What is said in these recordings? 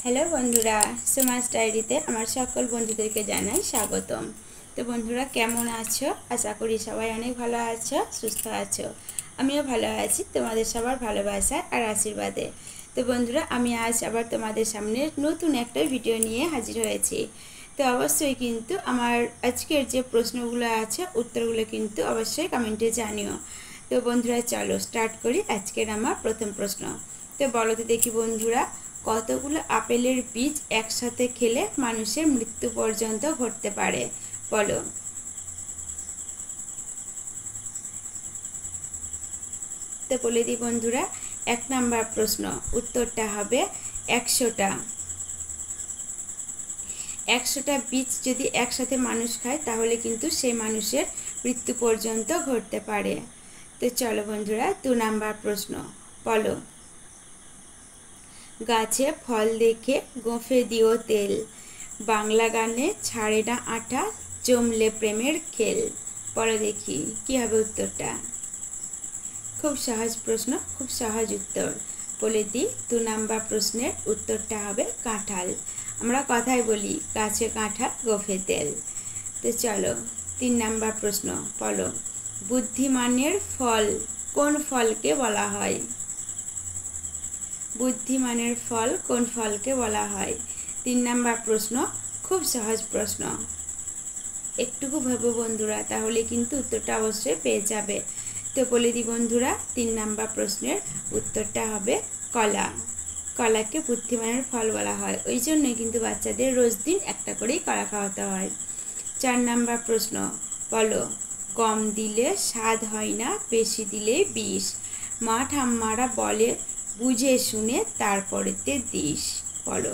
Hello বন্ধুরা, সুমাস ডায়েরিতে আমার সকল বন্ধুদেরকে জানাই স্বাগতম। তো বন্ধুরা কেমন আছো? আশা করি সবাই অনেক ভালো আছো, সুস্থ আছো। আমিও ভালো আছি তোমাদের সবার ভালোবাসা আর আশীর্বাদে। তো বন্ধুরা, আমি আজ আবার তোমাদের সামনে নতুন একটা ভিডিও নিয়ে হাজির হয়েছি। তো অবশ্যই কিন্তু আমার আজকের যে প্রশ্নগুলো আছে উত্তরগুলো কিন্তু অবশ্যই কমেন্টে জানিও। তো বন্ধুরা চলো স্টার্ট করি আজকের আমার প্রথম প্রশ্ন। তো বলো তো দেখি বন্ধুরা, কতগুলো আপেলের বীজ একসাথে খেলে মানুষের মৃত্যু পর্যন্ত ঘটতে পারে? বলো। তো বলে দিই বন্ধুরা, 1 নম্বর প্রশ্ন উত্তরটা হবে 100টা। 100টা বীজ যদি একসাথে মানুষ খায় তাহলে কিন্তু সেই মানুষের মৃত্যু পর্যন্ত ঘটতে পারে। তো চলো বন্ধুরা 2 নম্বর প্রশ্ন বলো। গাছে ফল দেখে গোঁফে দিও তেল, বাংলা গানে ছাড়ে না আঠা, জমলে প্রেমের খেল। বলো দেখি কি হবে উত্তরটা। খুব সহজ প্রশ্ন, খুব সহজ উত্তর। বলে দিই 2 নম্বর প্রশ্নের উত্তরটা হবে কাঁঠাল। আমরা কথায় বলি গাছে কাঁঠাল গোঁফে তেল। তো চলো 3 নম্বর প্রশ্ন বলো। বুদ্ধিমানের ফল কোন ফলকে বলা হয়? বুদ্ধিমানের ফল কোন ফলকে বলা হয়? 3 নম্বর প্রশ্ন, খুব সহজ প্রশ্ন। একটুকু ভাবো বন্ধুরা, তাহলে কিন্তু উত্তরটা অবশ্যই পেয়ে যাবে। তো বলে দিই বন্ধুরা 3 নম্বর প্রশ্নের উত্তরটা হবে কলা। কলাকে বুদ্ধিমানের ফল বলা হয়, ওই জন্যই কিন্তু বাচ্চাদের রোজ দিন একটা করেই কলা খাওয়াতে হয়। 4 নম্বর প্রশ্ন বলো। কম দিলে স্বাদ হয় না, বেশি দিলে বিষ, মা ঠাম্মারা বলে বুঝে শুনে তারপরেতে দিস। বলো।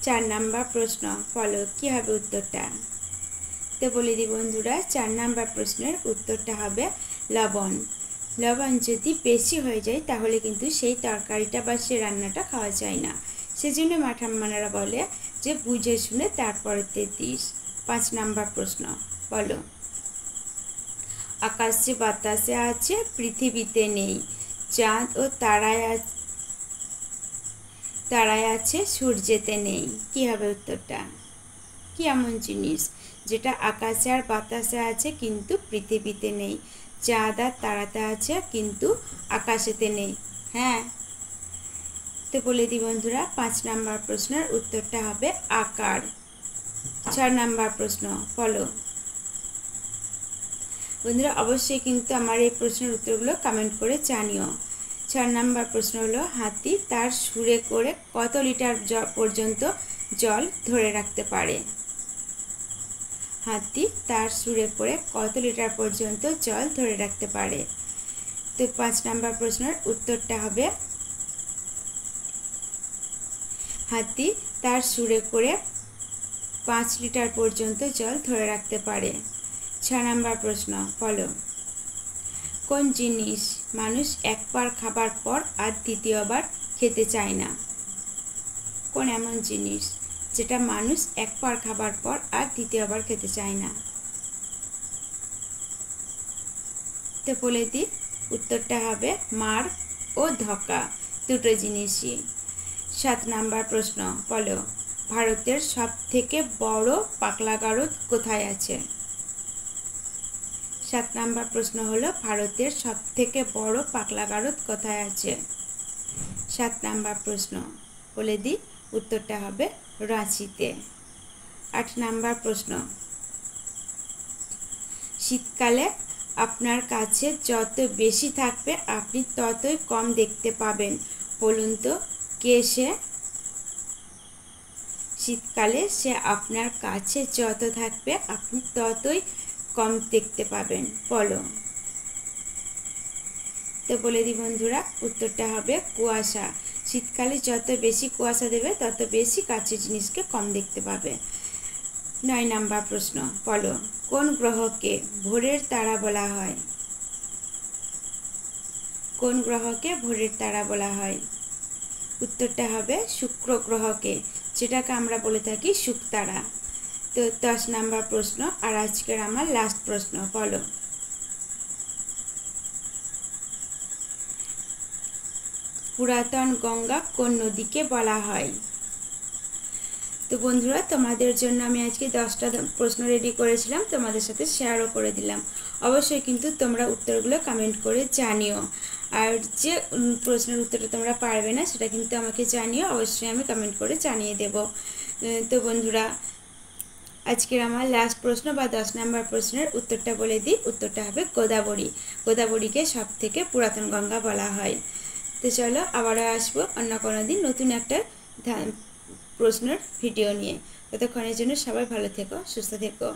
4 নম্বর প্রশ্ন বলো কি হবে উত্তরটা। তো বলে দিই বন্ধুরা 4 নম্বর প্রশ্নের উত্তরটা হবে লবণ। লবণ যদি বেশি হয়ে যায় তাহলে কিন্তু সেই তরকারিটা বা সেই রান্নাটা খাওয়া যায় না, সেজন্য মা ঠাম্মারা বলে যে বুঝে শুনে তারপরেতে দিস। 5 নম্বর প্রশ্ন বলো। আকাশে বাতাসে আছে পৃথিবীতে নেই, চাঁদ ও তারায় আছে সূর্যেতে নেই। কি হবে উত্তরটা? কি এমন জিনিস যেটা আকাশে আর বাতাসে আছে কিন্তু পৃথিবীতে নেই, চাঁদ আর তারাতে আছে কিন্তু আকাশেতে নেই? হ্যাঁ। তো বলে দিই বন্ধুরা 5 নম্বর প্রশ্নের উত্তরটা হবে আকার। 6 নম্বর প্রশ্ন বলো। বন্ধুরা অবশ্যই কিন্তু আমার এই প্রশ্নের উত্তরগুলো কমেন্ট করে জানিও। 6 নম্বর প্রশ্ন হলো, হাতি তার সুরে করে কত লিটার পর্যন্ত জল ধরে রাখতে পারে? হাতি তার সুরে করে কত লিটার পর্যন্ত জল ধরে রাখতে পারে? তো 5 নম্বর প্রশ্নের উত্তরটা হবে হাতি তার সুরে করে 5 লিটার পর্যন্ত জল ধরে রাখতে পারে। 6 নম্বর প্রশ্ন বলো। কোন জিনিস মানুষ একবার খাবার পর আর দ্বিতীয়বার খেতে চায় না? কোন এমন জিনিস যেটা মানুষ একবার খাবার পর আর দ্বিতীয়বার খেতে চায় না? তো বলে দিই উত্তরটা হবে মার ও ধক্কা, দুটো জিনিসই। 7 নম্বর প্রশ্ন বলো। ভারতের সব থেকে বড় পাগলাগারদ কোথায় আছে? 7 নম্বর প্রশ্ন হলো, ভারতের সব থেকে বড় পাগলাগারদ কোথায় আছে? 7 নম্বর প্রশ্ন বলে দিই উত্তরটা হবে রাঁচিতে। 8 নম্বর প্রশ্ন। শীতকালে আপনার কাছে যত বেশি থাকবে আপনি ততই কম দেখতে পাবেন, বলুন তো কে সে? শীতকালে সে আপনার কাছে যত থাকবে আপনি ততই কম দেখতে পাবেন, বলো। তো বলে দিই বন্ধুরা উত্তরটা হবে কুয়াশা। শীতকালে যত বেশি কুয়াশা দেবে তত বেশি কাছের জিনিসকে কম দেখতে পাবে। 9 নম্বর প্রশ্ন বলো। কোন গ্রহকে ভোরের তারা বলা হয়? কোন গ্রহকে ভোরের তারা বলা হয়? উত্তরটা হবে শুক্র গ্রহকে, যেটাকে আমরা বলে থাকি শুকতারা। তো 10 নম্বর প্রশ্ন আর আজকের আমার লাস্ট প্রশ্ন বলো। পুরাতন গঙ্গা কোন নদীকে বলা হয়? তো বন্ধুরা, তোমাদের জন্য আমি আজকে 10টা প্রশ্ন রেডি করেছিলাম, তোমাদের সাথে শেয়ারও করে দিলাম। অবশ্যই কিন্তু তোমরা উত্তরগুলো কমেন্ট করে জানিও। আর যে প্রশ্নের উত্তরটা তোমরা পারবে না সেটা কিন্তু আমাকে জানিও, অবশ্যই আমি কমেন্ট করে জানিয়ে দেব। তো বন্ধুরা, আজকের আমার লাস্ট প্রশ্ন বা 10 নম্বর প্রশ্নের উত্তরটা বলে দিই। উত্তরটা হবে গোদাবরী। গোদাবরীকে সব থেকে পুরাতন গঙ্গা বলা হয়। তো চলো, আবারও আসবো অন্য কোনো দিন নতুন একটা প্রশ্নের ভিডিও নিয়ে। ততক্ষণের জন্য সবাই ভালো থেকো, সুস্থ থেকো।